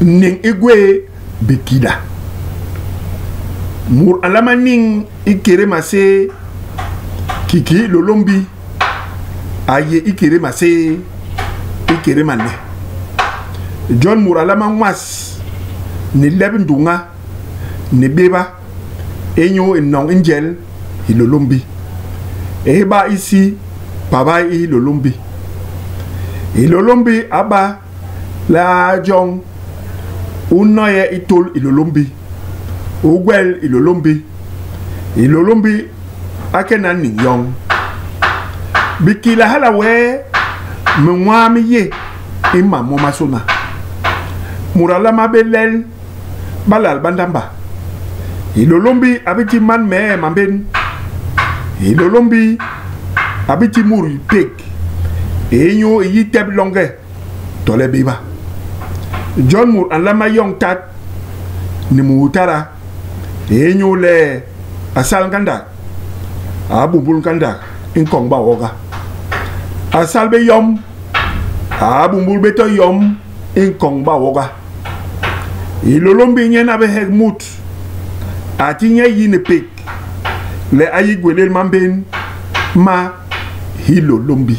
ning igwe bekida mur alama ning ikere mase kiki lolombi aye ikere mase ikere mane John mur alama ngwas ni lebndunga ni beba enyo enong ingel ilolombi eba isi baba ilolombi ilolombi aba la jong unoye itol ilolombi ugwel ilolombi akena ni yong bikila hala we mwami ye ima moma sona murala mabelel balal bandamba ilolombi abiti man me mamben ilolombi abiti muri pek enyo yiteb longe tole biba John mur alama yong tat ni mutara enyo le asal ganda abumbul ganda inkong ba woga asal be yom abumbul beto yom inkong ba woga ilolombi nyena be hegmut atinya yine pek le ayi gwelel mamben ma hilolombi